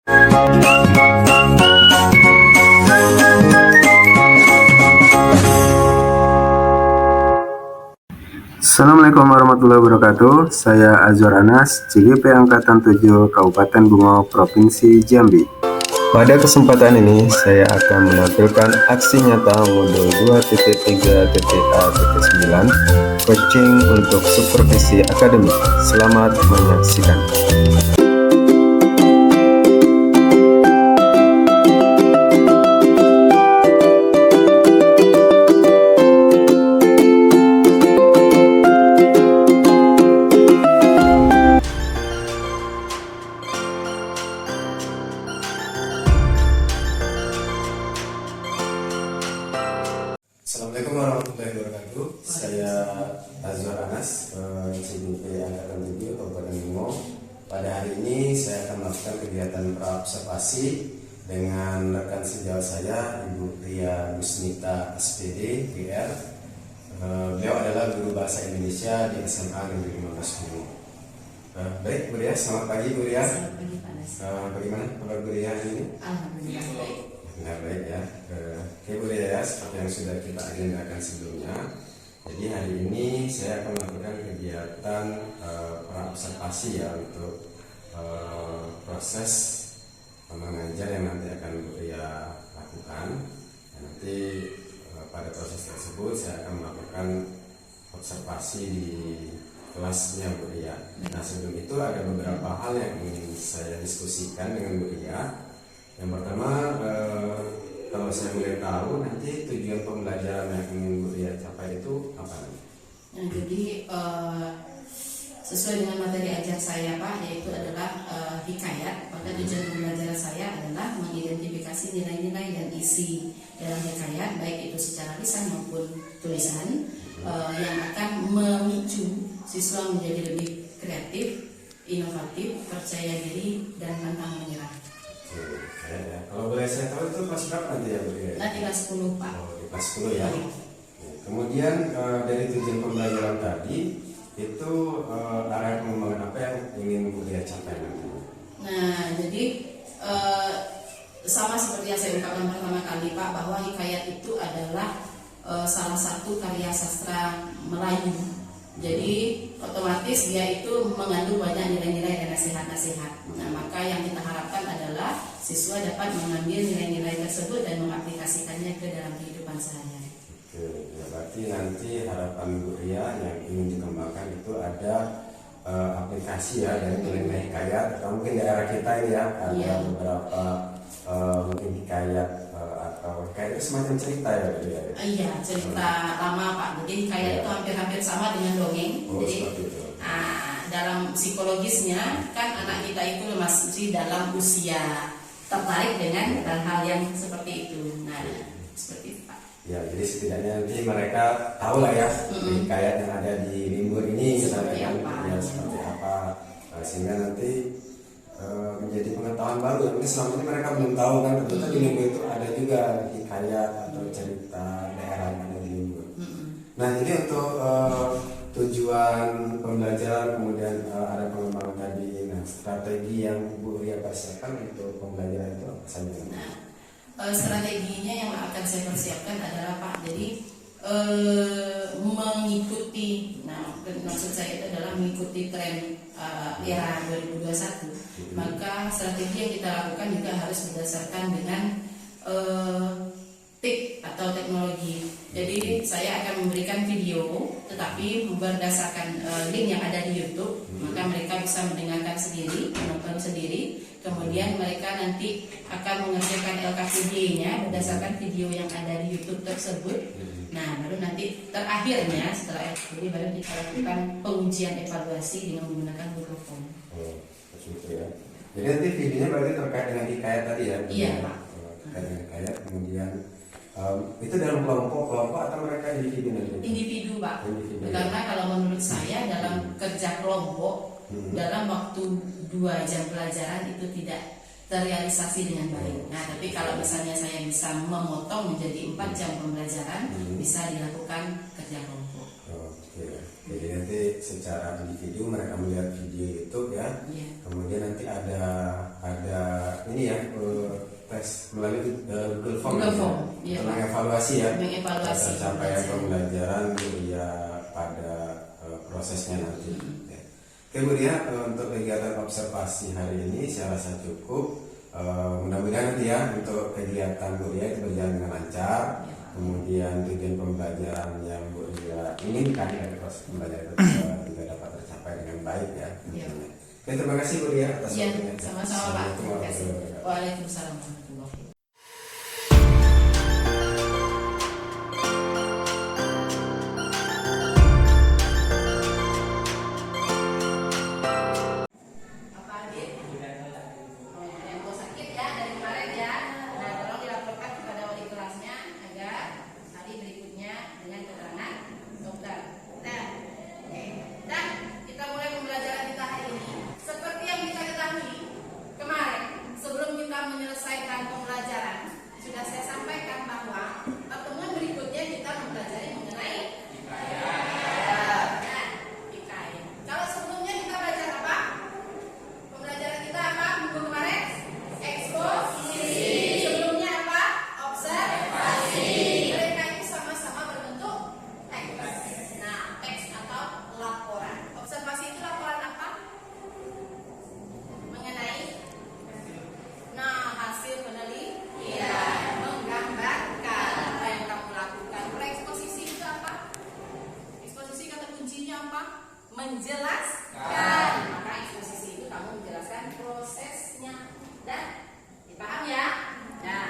Assalamualaikum warahmatullahi wabarakatuh. Saya Azwar Anas, CGP Angkatan 7 Kabupaten Bungo, Provinsi Jambi. Pada kesempatan ini, saya akan menampilkan aksi nyata modul 2.3.A.9 coaching untuk supervisi akademik. Selamat menyaksikan. Assalamualaikum warahmatullahi wabarakatuh. Saya Azwar Anas, CGP Angkatan 7 Kabupaten Bungo. Pada hari ini saya akan melakukan kegiatan praobservasi dengan rekan sejawat saya, Ibu Ria Gusnita SPD, GR. Beliau adalah guru bahasa Indonesia di SMA Negeri 15 Bungo. Baik, Bu Ria, selamat pagi Bu Ria. Selamat pagi Pak Anas. Bagaimana kabar Bu Ria hari ini? Alhamdulillah baik. Nah, baik ya. Oke Bu Ria, seperti yang sudah kita agendakan sebelumnya. Jadi hari ini saya akan melakukan kegiatan praobservasi ya untuk proses mengajar yang nanti akan Bu Ria lakukan. Dan nanti pada proses tersebut saya akan melakukan observasi di kelasnya Bu Ria. Nah, sebelum itu ada beberapa hal yang ingin saya diskusikan dengan Bu Ria. Yang pertama, kalau saya boleh tahu nanti tujuan pembelajaran yang ingin Bu Ria capai itu apa? Nah, jadi sesuai dengan materi ajar saya Pak, yaitu adalah hikayat. Maka tujuan pembelajaran saya adalah mengidentifikasi nilai-nilai dan isi dalam hikayat, baik itu secara lisan maupun tulisan, yang akan memicu siswa menjadi lebih kreatif, inovatif, percaya diri, dan pantang menyerah. Ya. Kalau boleh saya tahu itu kelas berapa nanti ya Bu Ria? Nanti kelas 10 Pak. Oh, di kelas 10 ya. Kemudian dari tujuan pembelajaran tadi itu area pengembangan apa yang ingin Bu Ria capai nanti? Nah, jadi sama seperti yang saya ungkapkan pertama kali Pak, bahwa hikayat itu adalah salah satu karya sastra Melayu. Jadi otomatis dia itu mengandung banyak nilai-nilai dan nasihat-nasihat. Nah, maka yang kita harapkan adalah siswa dapat mengambil nilai-nilai tersebut dan mengaplikasikannya ke dalam kehidupan sehari-hari. Oke, ya berarti nanti harapan Bu Ria yang ingin dikembangkan itu ada aplikasi ya dari nilai-nilai hikayat, atau mungkin daerah kita ini ya ada beberapa mungkin hikayat atau kayak semacam cerita ya Bu Ria. Iya, cerita lama Pak. Jadi hikayat itu hampir-hampir sama dengan dongeng. Jadi dalam psikologisnya kan anak kita itu masih dalam usia tertarik dengan hal-hal yang seperti itu. Nah, seperti itu Pak. Ya, jadi setidaknya nanti mereka tahu lah ya hikayat yang ada di Limbur ini misalnya kan ya, seperti apa, sehingga nanti menjadi pengetahuan baru. Mungkin selama ini mereka belum tahu kan ternyata di Limbur itu ada juga hikayat atau cerita daerah yang ada di Limbur. Nah, jadi untuk tujuan pembelajaran, kemudian ada pengembangan tadi. Nah, strategi yang Bu Ria persiapkan untuk pembelajaran itu apa saja? Nah, strateginya yang akan saya persiapkan adalah Pak, jadi mengikuti, nah maksud saya itu adalah mengikuti tren era 2021. Maka strategi yang kita lakukan juga harus berdasarkan dengan TIK atau teknologi. Jadi saya akan memberikan video, tetapi berdasarkan link yang ada di YouTube, maka mereka bisa mendengarkan sendiri, menonton sendiri. Kemudian mereka nanti akan mengerjakan LKPD-nya berdasarkan video yang ada di YouTube tersebut. Nah, baru nanti terakhirnya setelah LKPD baru kita lakukan pengujian evaluasi dengan menggunakan Google Form. Oh, betul ya. Jadi nanti videonya berarti terkait dengan hikayat tadi ya? Iya Pak. Terkait dengan hikayat, kemudian itu dalam kelompok atau mereka individu nanti? Individu Pak. Individu. Karena kalau menurut saya dalam kerja kelompok dalam waktu 2 jam pelajaran itu tidak terrealisasi dengan baik. Nah, tapi kalau misalnya saya bisa memotong menjadi 4 jam pembelajaran, bisa dilakukan kerja kelompok. Oke. Jadi nanti nanti secara individu mereka melihat video YouTube ya. Kemudian nanti ada ini ya tes melalui Google Form, ya, mengevaluasi ya capaian pembelajaran. pembelajaran ya pada prosesnya nanti. Ya. Kemudian untuk kegiatan observasi hari ini saya rasa cukup. Mudah-mudahan nanti ya untuk kegiatan Bu Ria itu berjalan dengan lancar. Kemudian tujuan pembelajaran yang Bu Ria inginkan dari proses pembelajaran itu juga dapat tercapai dengan baik ya. Oke, terima kasih Bu Ria atas waktunya. Sama-sama Pak. Terima kasih. Waalaikumsalam. Menyelesaikan pembelajaran, sudah saya sampaikan bahwa pertemuan berikutnya kita mempelajari mengenai IKN. Kalau sebelumnya kita belajar apa? Pembelajaran kita apa minggu kemarin? Eksposisi. Sebelumnya apa? Observasi. Mereka itu sama-sama berbentuk teks. Nah, teks atau laporan. Observasi itu laporan apa? Mengenai hasil penelitian, menggambarkan apa yang kamu lakukan. Kalau eksposisi itu apa? Eksposisi kata kuncinya apa? Menjelaskan. Maka eksposisi itu kamu menjelaskan prosesnya. Dan dipaham ya? Nah,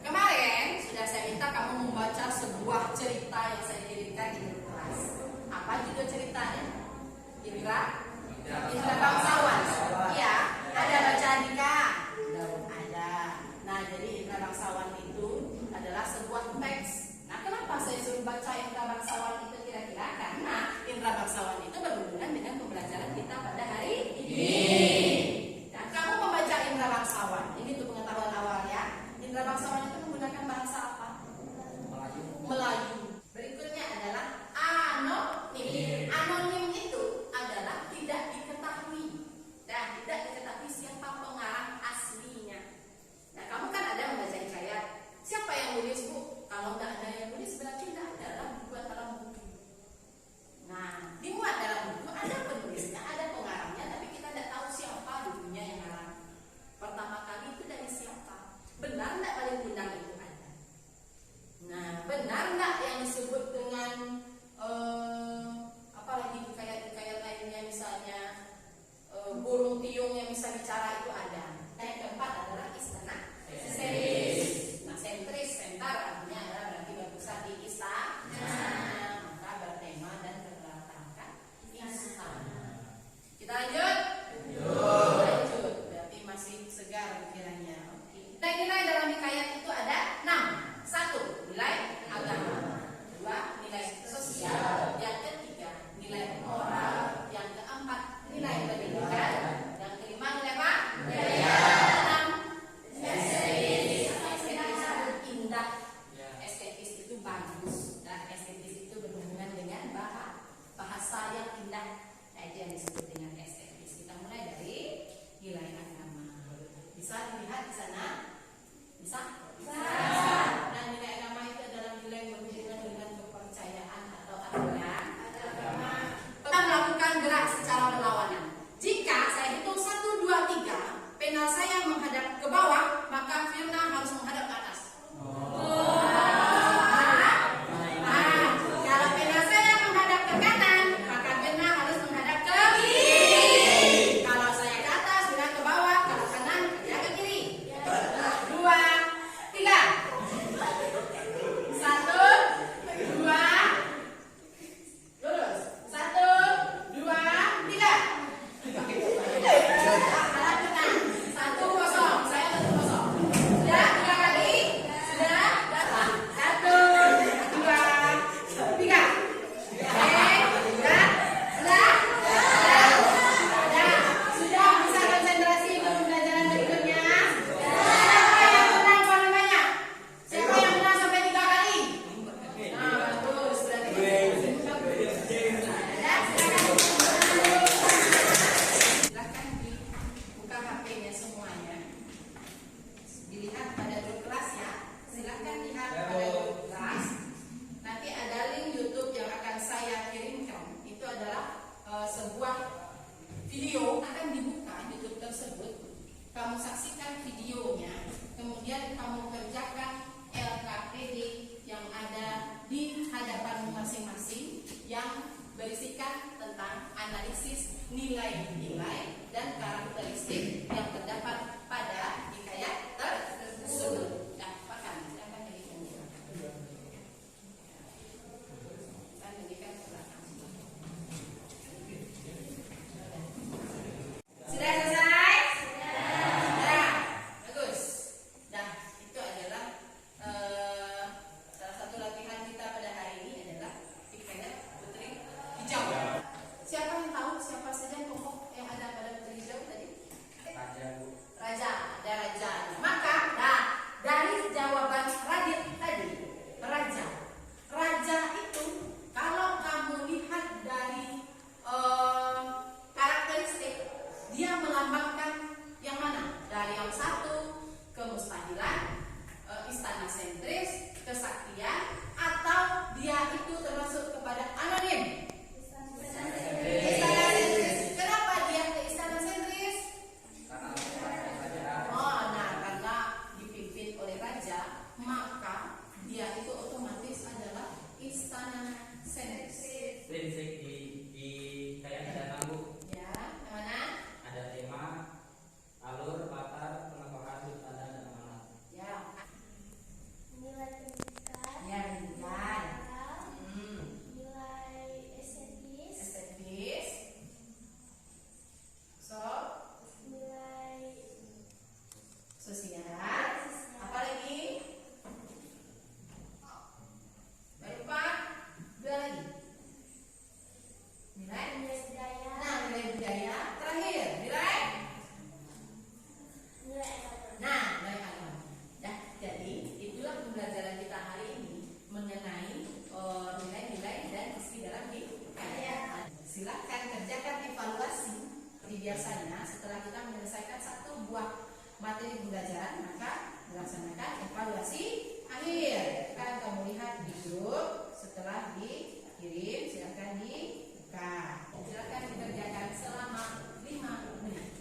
kemarin sudah saya minta kamu membaca sebuah cerita yang saya kirimkan di grup kelas. Apa judul ceritanya? Indra Bangsawan. Iya, ada bacaan nikah. Nah, jadi Indra Bangsawan itu adalah sebuah teks. Nah, kenapa saya suruh baca Indra Bangsawan itu kira-kira? Karena Indra Bangsawan itu berhubungan dengan pembelajaran kita pada hari ini. Nah, kamu membaca Indra Bangsawan, ini untuk pengetahuan awal ya. Indra Bangsawan itu menggunakan bahasa apa? Melayu. Berikutnya adalah anonim. Anonim itu adalah tidak diketahui. Dan tidak diketahui siapa pengarang aslinya. Nah, kamu kan ada membaca hikayat. Siapa yang nulis, Bu? Kalau nggak ada yang nulis, berarti tidak ada dibuat dalam buku. Nah, dimuat dalam buku ada penulisnya, ada pengarangnya, tapi kita tidak tahu siapa dulunya yang ngarang. Pertama kali itu dari siapa? Benar nggak paling undang itu ada? Nah, benar nggak yang disebut dengan apalagi hikayat-hikayat lainnya, misalnya burung tiung yang bisa bicara itu ada. Yang keempat adalah istana sentris. Nah, sentris, sentar artinya adalah berarti berpusat di istana. Maka bertema dan berlatarkan istana. Kita lanjut? Lanjut. Berarti masih segar pikirannya. Oke. Nilai-nilai dalam hikayat itu ada 6. 1. Nilai agama. 2. Nilai sosial. Yang ketiga, nilai moral. Yang keempat, nilai pendidikan. Yang kelima, nilai apa? Estetis itu bagus, dan estetis itu berhubungan dengan bahasa yang indah. Nah, itu yang disebut dengan estetis. Kita mulai dari nilai agama. Bisa dilihat di sana? Bisa? Nah, nilai agama itu adalah nilai yang berhubungan dengan kepercayaan atau agama. Kita melakukan gerak secara berlawanan. Jika saya hitung 1, 2, 3, penal saya menghadap ke bawah, maka Firna harus menghadap ke atas. Kalau penal saya menghadap ke kanan, maka Firna harus menghadap ke kiri. Kalau saya ke atas, Firna ke bawah. Kalau kanan, dia ke kiri. 2, 3. 1, 2. Lurus. 1, 2, 3. 1, kemudian kamu kerjakan LKPD yang ada di hadapan masing-masing yang berisikan tentang analisis nilai-nilai dan karakteristik yang terdapat pada hikayat tersebut. Nah, makan, silakan jadikan dia. Saya jadikan ke belakang. Sudah selesai? Sudah. Bagus. Nah, itu adalah salah satu latihan kita pada hari ini adalah hikayat Putri Hijau. Siapa yang tahu siapa saja tokoh yang ada pada Putri Hijau tadi? Raja, Bu. Raja, ada raja. Maka, nah, dari jawaban Radit tadi, raja. Raja itu kalau kamu lihat dari karakteristik, dia melambangkan yang mana? Dari yang satu, kemustahilan, istana sentris, kesaktian, atau dia itu termasuk kepada anonim? Istana sentris. Kenapa dia ke istana sentris? Oh, nah, karena dipimpin oleh raja, maka dia itu otomatis adalah istana sentris. Prinsip di kayak ada tamu, Ya, yang mana? ada tema, alur, latar, penambahan, sudut pandang, dan amanat. Ya, Nilai pendidikan, ya, nilai. nilai estetis, Estetis. So, nilai sosial. Apa lagi? Baru 4. 2 lagi. Nilai. budaya, Nah, nilai budaya. Terakhir, nilai. nilai agama. Nah, nilai agama. Nah, jadi itulah pembelajaran kita hari ini mengenai nilai-nilai dan isi dalam hikayat. Silakan kerjakan evaluasi. Seperti biasanya, setelah kita menyelesaikan satu buah materi pembelajaran, maka melaksanakan evaluasi akhir. Kan kamu lihat di grup, setelah dikirim silakan dibuka. Silakan dikerjakan selama 5 menit.